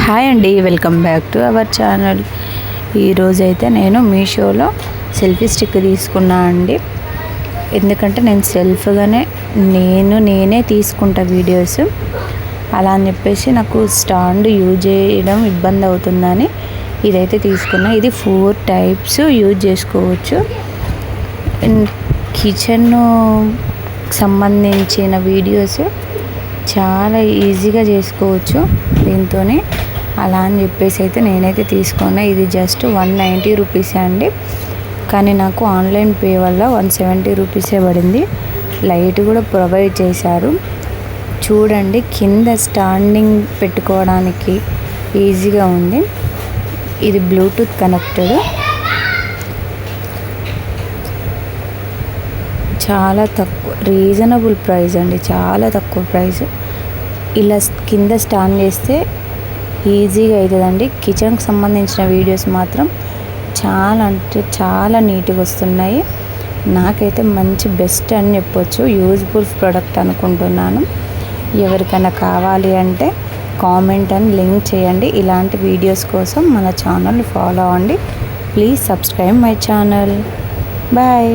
Hi అండి, welcome back to our channel. ఈరోజైతే నేను మీషోలో సెల్ఫీ స్టిక్ తీసుకున్నా అండి. ఎందుకంటే నేను సెల్ఫ్గానే నేనే తీసుకుంటా వీడియోస్. అలా అని చెప్పేసి నాకు స్టాండ్ యూజ్ చేయడం ఇబ్బంది అవుతుందని ఇదైతే తీసుకున్నా. ఇది 4 టైప్స్ యూజ్ చేసుకోవచ్చు. కిచెన్ సంబంధించిన వీడియోస్ చాలా ఈజీగా చేసుకోవచ్చు దీంతోనే. అలా అని చెప్పేసి అయితే నేనైతే తీసుకున్నా. ఇది జస్ట్ 190 రూపీసే అండి, కానీ నాకు ఆన్లైన్ పే వల్ల 170 రూపీసే పడింది. లైట్ కూడా ప్రొవైడ్ చేశారు. చూడండి, కింద స్టాండింగ్ పెట్టుకోవడానికి ఈజీగా ఉంది. ఇది బ్లూటూత్ కనెక్టెడ్. చాలా తక్కువ, రీజనబుల్ ప్రైస్ అండి, చాలా తక్కువ ప్రైస్. ఇలా కింద స్టాండ్ చేస్తే ఈజీగా అవుతుందండి. కిచెన్కి సంబంధించిన వీడియోస్ మాత్రం చాలా అంటే చాలా నీట్గా వస్తున్నాయి. నాకైతే మంచి బెస్ట్ అని చెప్పొచ్చు. యూజ్ఫుల్ ప్రోడక్ట్ అనుకుంటున్నాను. ఎవరికైనా కావాలి అంటే కామెంట్ అని లింక్ చేయండి. ఇలాంటి వీడియోస్ కోసం మన ఛానల్ ఫాలో అవ్వండి. Please subscribe my channel. Bye.